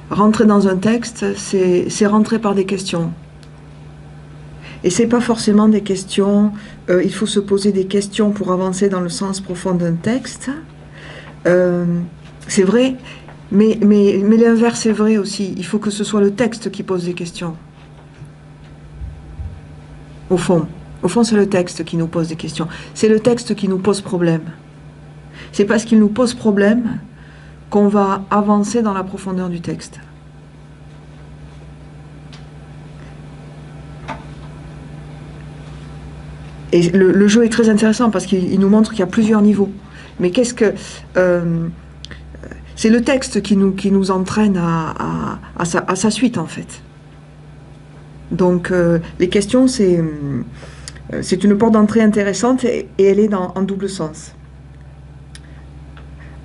rentrer dans un texte, c'est rentrer par des questions. Et c'est pas forcément des questions, il faut se poser des questions pour avancer dans le sens profond d'un texte. C'est vrai, mais l'inverse est vrai aussi. Il faut que ce soit le texte qui pose des questions. Au fond, c'est le texte qui nous pose des questions. C'est le texte qui nous pose problème. C'est parce qu'il nous pose problème qu'on va avancer dans la profondeur du texte. Et le jeu est très intéressant parce qu'il nous montre qu'il y a plusieurs niveaux. Mais qu'est-ce que... c'est le texte qui nous entraîne à sa suite, en fait. Donc, les questions, c'est une porte d'entrée intéressante et elle est en double sens.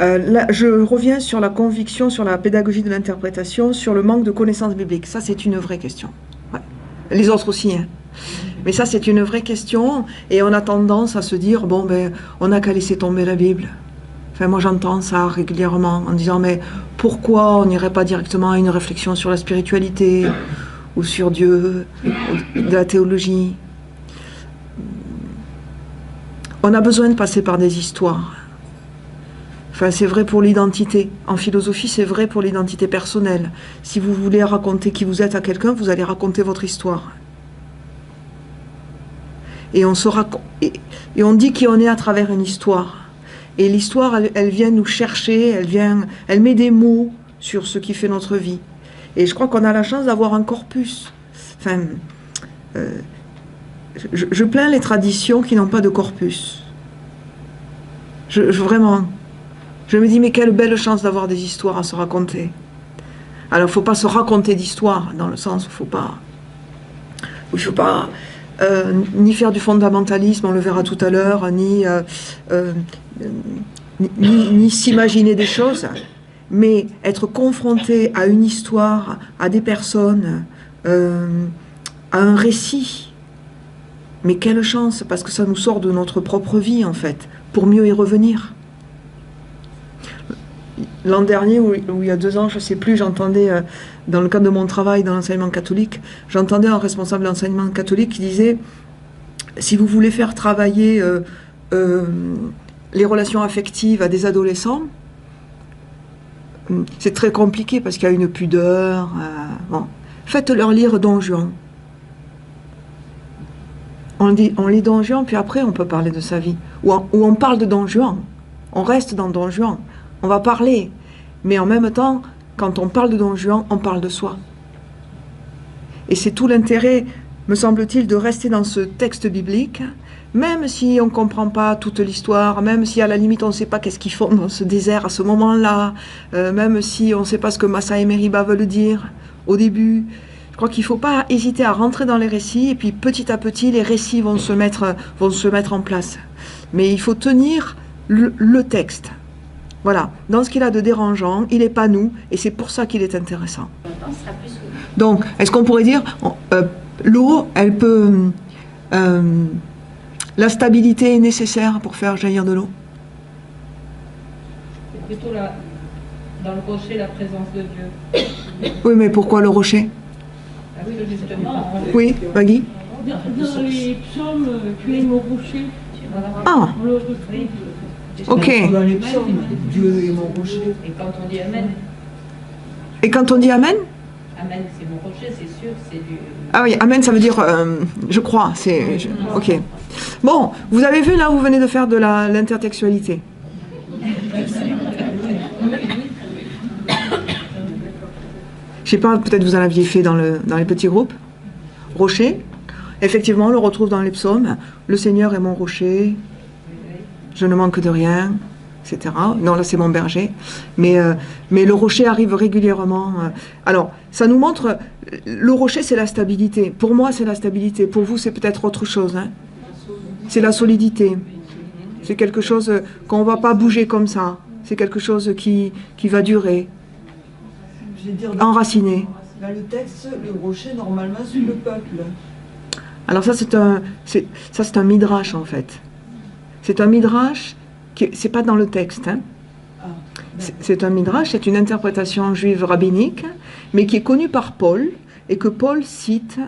Là, je reviens sur la conviction, sur la pédagogie de l'interprétation, sur le manque de connaissances bibliques. Ça, c'est une vraie question. Ouais. Les autres aussi, hein. Mais ça, c'est une vraie question, et on a tendance à se dire, bon, ben, on n'a qu'à laisser tomber la Bible. Enfin, moi, j'entends ça régulièrement, en disant, mais pourquoi on n'irait pas directement à une réflexion sur la spiritualité, ou sur Dieu, ou de la théologie? On a besoin de passer par des histoires. Enfin, c'est vrai pour l'identité. En philosophie, c'est vrai pour l'identité personnelle. Si vous voulez raconter qui vous êtes à quelqu'un, vous allez raconter votre histoire. Et on dit qui on est à travers une histoire. Et l'histoire, elle vient nous chercher, elle met des mots sur ce qui fait notre vie. Et je crois qu'on a la chance d'avoir un corpus. Enfin, je plains les traditions qui n'ont pas de corpus. Vraiment. Je me dis, mais quelle belle chance d'avoir des histoires à se raconter. Alors, il ne faut pas se raconter d'histoires, dans le sens où il ne faut pas ni faire du fondamentalisme, on le verra tout à l'heure, ni s'imaginer des choses, mais être confronté à une histoire, à des personnes, à un récit. Mais quelle chance, parce que ça nous sort de notre propre vie, en fait, pour mieux y revenir. L'an dernier, ou il y a 2 ans, je ne sais plus, j'entendais, dans le cadre de mon travail dans l'enseignement catholique, j'entendais un responsable d'enseignement catholique qui disait, si vous voulez faire travailler les relations affectives à des adolescents, c'est très compliqué parce qu'il y a une pudeur. Bon. Faites-leur lire Don Juan. On lit Don Juan, puis après on peut parler de sa vie. Ou on parle de Don Juan. On reste dans Don Juan. On va parler. Mais en même temps, quand on parle de Don Juan, on parle de soi. Et c'est tout l'intérêt, me semble-t-il, de rester dans ce texte biblique, même si on ne comprend pas toute l'histoire, même si à la limite on ne sait pas qu'est-ce qu'ils font dans ce désert à ce moment-là, même si on ne sait pas ce que Massa et Meriba veulent dire au début. Je crois qu'il ne faut pas hésiter à rentrer dans les récits, et puis petit à petit, les récits vont se mettre en place. Mais il faut tenir le texte. Voilà, dans ce qu'il a de dérangeant, il n'est pas nous, et c'est pour ça qu'il est intéressant. Donc, est-ce qu'on pourrait dire, l'eau, elle peut... la stabilité est nécessaire pour faire jaillir de l'eau? C'est plutôt dans le rocher la présence de Dieu. Oui, mais pourquoi le rocher? Ah oui, justement. Oui, Maggie? Dans les psaumes, tu es mon rocher. Ah, On le retrouve. ok. Dans les psaumes, Dieu est mon rocher. Et quand on dit Amen, Et quand on dit Amen? Amen, c'est mon rocher, c'est sûr, c'est du... Ah oui, Amen, ça veut dire je crois. Ok. Bon, vous avez vu là, vous venez de faire de l'intertextualité. Je sais pas, peut-être vous en aviez fait dans les petits groupes. Rocher. Effectivement, on le retrouve dans les psaumes. Le Seigneur est mon rocher. Je ne manque de rien, etc. Non, là c'est mon berger. Mais le rocher arrive régulièrement. Alors, ça nous montre, le rocher c'est la stabilité. Pour moi c'est la stabilité. Pour vous c'est peut-être autre chose. Hein. C'est la solidité. C'est quelque chose qu'on ne va pas bouger comme ça. C'est quelque chose qui va durer. Je vais dire, Enraciné. dans le texte, le rocher normalement c'est le peuple. Alors ça c'est un midrash en fait. C'est un midrash, c'est pas dans le texte. Hein. Ah. C'est un midrash, c'est une interprétation juive rabbinique, mais qui est connue par Paul, et que Paul cite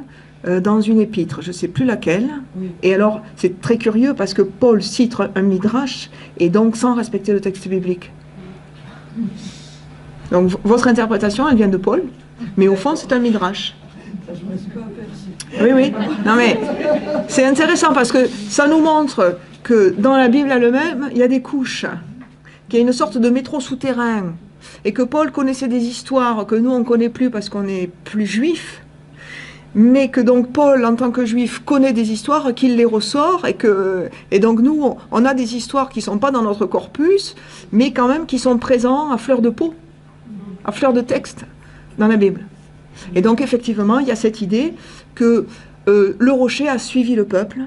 dans une épître, je ne sais plus laquelle. Oui. Et alors, c'est très curieux parce que Paul cite un midrash, et donc sans respecter le texte biblique. Donc, votre interprétation, elle vient de Paul, mais au fond, c'est un midrash. Ça, je ne me suis pas aperçue. Oui, oui. Non, mais c'est intéressant parce que ça nous montre que dans la Bible elle-même, il y a des couches, qu'il y a une sorte de métro souterrain, et que Paul connaissait des histoires que nous, on ne connaît plus parce qu'on n'est plus juif, mais que donc Paul, en tant que juif, connaît des histoires, qu'il les ressort, et donc nous, on a des histoires qui ne sont pas dans notre corpus, mais quand même qui sont présents à fleur de peau, à fleur de texte, dans la Bible. Et donc, effectivement, il y a cette idée que le rocher a suivi le peuple,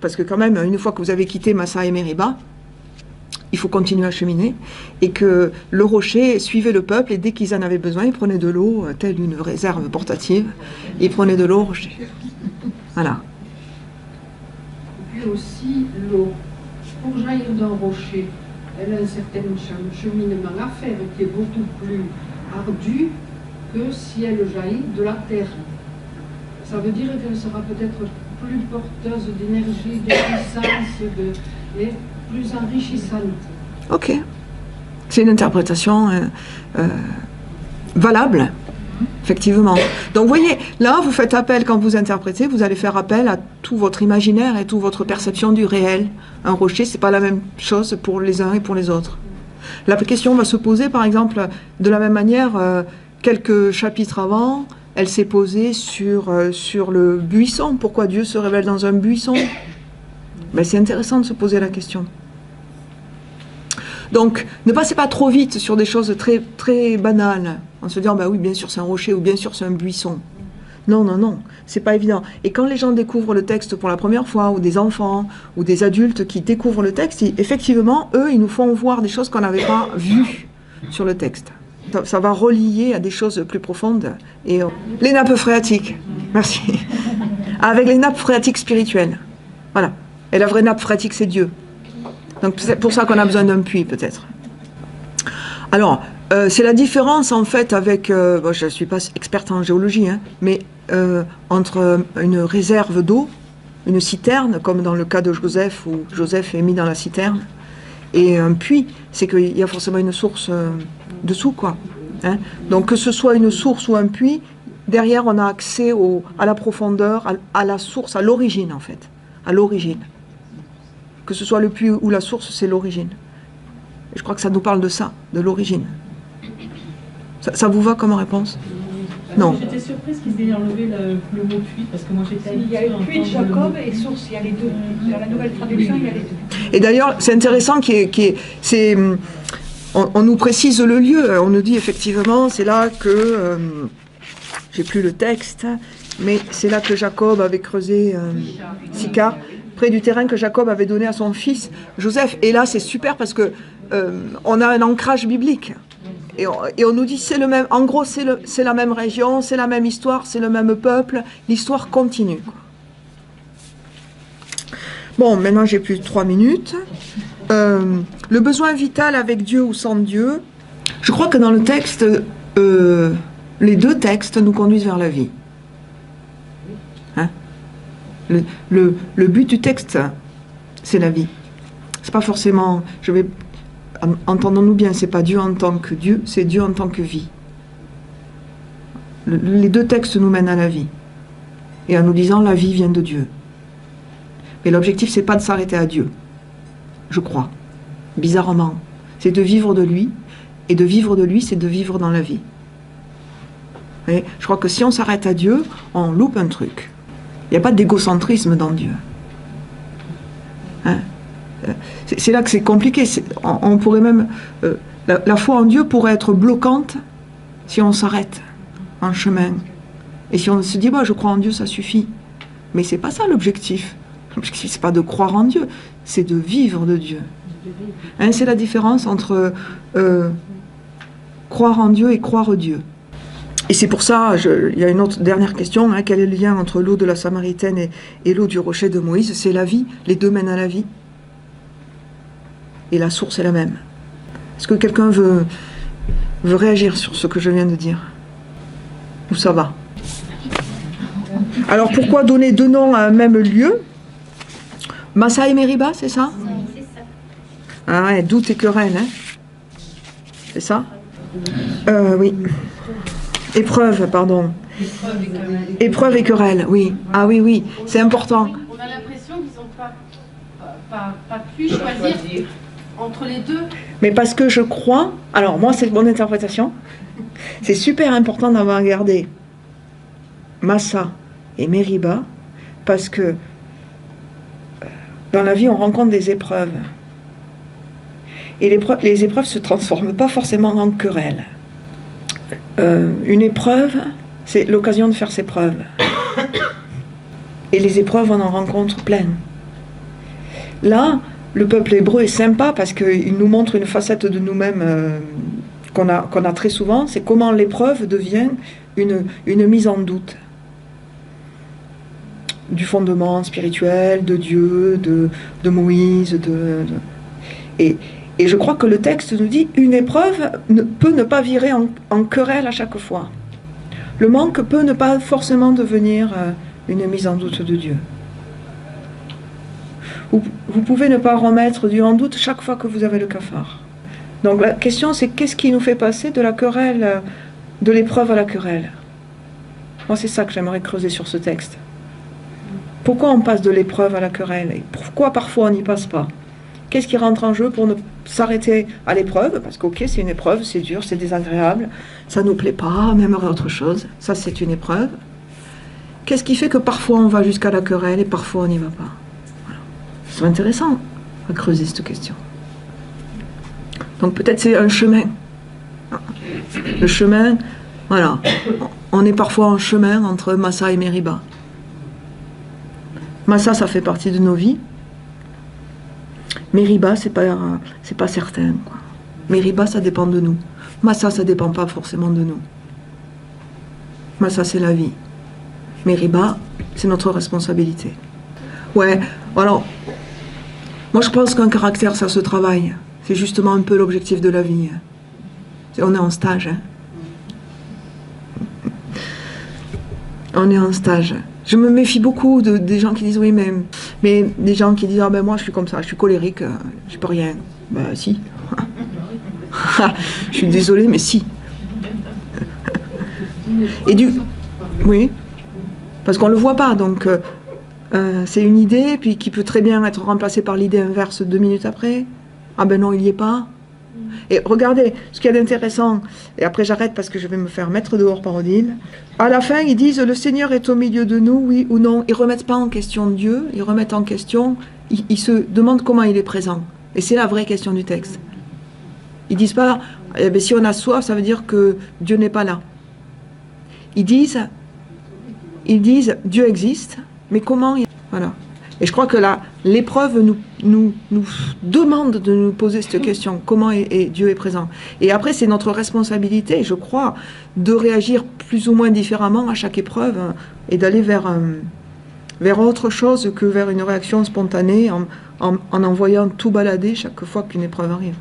parce que quand même, une fois que vous avez quitté Massa et Meriba, il faut continuer à cheminer, et que le rocher suivait le peuple, et dès qu'ils en avaient besoin, ils prenaient de l'eau, telle une réserve portative, ils prenaient de l'eau au rocher. Voilà. Et puis aussi l'eau. Pour jaillir d'un rocher, elle a un certain cheminement à faire qui est beaucoup plus ardu que si elle jaillit de la terre. Ça veut dire qu'elle sera peut-être plus porteuse d'énergie, de puissance, et plus enrichissante. Ok. C'est une interprétation valable, effectivement. Donc, vous voyez, là, vous faites appel, quand vous interprétez, vous allez faire appel à tout votre imaginaire et toute votre perception du réel. Un rocher, c'est pas la même chose pour les uns et pour les autres. La question va se poser, par exemple, de la même manière, quelques chapitres avant, elle s'est posée sur le buisson. Pourquoi Dieu se révèle dans un buisson? Ben, c'est intéressant de se poser la question. Donc, ne passez pas trop vite sur des choses très, très banales, en se disant, bah oui, bien sûr c'est un rocher, ou bien sûr c'est un buisson. Non, non, non, c'est pas évident. Et quand les gens découvrent le texte pour la première fois, ou des enfants, ou des adultes qui découvrent le texte, effectivement, eux, ils nous font voir des choses qu'on n'avait pas vues sur le texte. Ça va relier à des choses plus profondes. Et les nappes phréatiques, merci. Avec les nappes phréatiques spirituelles. Voilà. Et la vraie nappe phréatique, c'est Dieu. Donc c'est pour ça qu'on a besoin d'un puits, peut-être. Alors, c'est la différence, en fait, avec... bon, je ne suis pas experte en géologie, hein, mais entre une réserve d'eau, une citerne, comme dans le cas de Joseph, où Joseph est mis dans la citerne, et un puits, c'est qu'il y a forcément une source dessous, quoi. Hein. Donc, que ce soit une source ou un puits, derrière, on a accès à la profondeur, à la source, à l'origine, en fait. À l'origine. Que ce soit le puits ou la source, c'est l'origine. Et je crois que ça nous parle de ça, de l'origine. Ça vous va comme réponse? Non. J'étais surprise qu'ils aient enlevé le mot puits, parce que moi j'étais Il y a le puits de Jacob et source, il y a les deux. Dans la nouvelle traduction, il y a les deux. Et d'ailleurs, c'est intéressant on nous précise le lieu. On nous dit effectivement, c'est là que... j'ai plus le texte, mais c'est là que Jacob avait creusé Sicar, près du terrain que Jacob avait donné à son fils Joseph. Et là, c'est super parce que on a un ancrage biblique. Et on nous dit, c'est le même, en gros, c'est la même région, c'est la même histoire, c'est le même peuple. L'histoire continue, quoi. Bon, maintenant, j'ai plus de 3 minutes. Le besoin vital avec Dieu ou sans Dieu. Je crois que dans le texte, les deux textes nous conduisent vers la vie. Hein? Le but du texte, c'est la vie. C'est pas forcément, entendons-nous bien, c'est pas Dieu en tant que Dieu, c'est Dieu en tant que vie. Les deux textes nous mènent à la vie. Et en nous disant, la vie vient de Dieu. Mais l'objectif, c'est pas de s'arrêter à Dieu. Je crois. Bizarrement. C'est de vivre de lui. Et de vivre de lui, c'est de vivre dans la vie. Et je crois que si on s'arrête à Dieu, on loupe un truc. Il n'y a pas d'égocentrisme dans Dieu. Hein? C'est là que c'est compliqué. On pourrait même... la foi en Dieu pourrait être bloquante si on s'arrête en chemin. Et si on se dit, bah, je crois en Dieu, ça suffit. Mais c'est pas ça l'objectif. L'objectif, c'est pas de croire en Dieu, c'est de vivre de Dieu. Hein, c'est la différence entre croire en Dieu et croire Dieu. Et c'est pour ça, il y a une autre dernière question, hein, quel est le lien entre l'eau de la Samaritaine et l'eau du rocher de Moïse? C'est la vie, les deux mènent à la vie. Et la source est la même. Est-ce que quelqu'un veut réagir sur ce que je viens de dire? Ou ça va? Alors pourquoi donner deux noms à un même lieu? Massa et Meriba, c'est ça? C'est ça. Ah ouais, doute et querelle, hein? C'est ça? Oui. Épreuve, pardon. Épreuve et querelle, oui. Ah oui, oui, c'est important. On a l'impression qu'ils n'ont pas pu choisir entre les deux. Mais parce que je crois, alors moi c'est mon interprétation, c'est super important d'avoir gardé Massa et Meriba, parce que dans la vie on rencontre des épreuves. Et les épreuves ne se transforment pas forcément en querelle. Une épreuve, c'est l'occasion de faire ses preuves. Et les épreuves, on en rencontre plein. Là, le peuple hébreu est sympa parce qu'il nous montre une facette de nous-mêmes qu'on a très souvent, c'est comment l'épreuve devient une mise en doute du fondement spirituel, de Dieu, de Moïse, et je crois que le texte nous dit une épreuve peut ne pas virer en querelle à chaque fois. Le manque peut ne pas forcément devenir une mise en doute de Dieu. Vous pouvez ne pas remettre Dieu en doute chaque fois que vous avez le cafard. Donc la question c'est qu'est-ce qui nous fait passer de la querelle, de l'épreuve à la querelle? Moi c'est ça que j'aimerais creuser sur ce texte. Pourquoi on passe de l'épreuve à la querelle? Et pourquoi parfois on n'y passe pas? Qu'est-ce qui rentre en jeu pour ne s'arrêter à l'épreuve? Parce que ok, c'est une épreuve, c'est dur, c'est désagréable, ça ne nous plaît pas, on aimerait autre chose. Ça, c'est une épreuve. Qu'est-ce qui fait que parfois on va jusqu'à la querelle et parfois on n'y va pas? Voilà. C'est intéressant à creuser cette question. Donc peut-être c'est un chemin. Le chemin, voilà. On est parfois en chemin entre Massa et Meriba. Massa, ça fait partie de nos vies. Meriba, c'est pas certain, quoi. Meriba, ça dépend de nous. Massa, ça dépend pas forcément de nous. Massa, c'est la vie. Meriba, c'est notre responsabilité. Ouais, alors, moi je pense qu'un caractère, ça se travaille. C'est justement un peu l'objectif de la vie. On est en stage. Hein. On est en stage. Je me méfie beaucoup des gens qui disent oui, mais des gens qui disent ah ben moi je suis comme ça, je suis colérique, je peux rien. Ben si. Je suis désolée, mais si. Et oui, parce qu'on le voit pas, donc c'est une idée puis qui peut très bien être remplacée par l'idée inverse 2 minutes après. Ah ben non, il y est pas. Et regardez, ce qu'il y a d'intéressant, et après j'arrête parce que je vais me faire mettre dehors par Odile. À la fin, ils disent, le Seigneur est au milieu de nous, oui ou non. Ils ne remettent pas en question Dieu, ils remettent en question, ils se demandent comment il est présent. Et c'est la vraie question du texte. Ils disent pas, eh bien, si on a soif, ça veut dire que Dieu n'est pas là. Ils disent, Dieu existe, mais comment il... Voilà. Et je crois que l'épreuve nous demande de nous poser cette question, comment Dieu est présent. Et après, c'est notre responsabilité, je crois, de réagir plus ou moins différemment à chaque épreuve et d'aller vers autre chose que vers une réaction spontanée en voyant tout balader chaque fois qu'une épreuve arrive.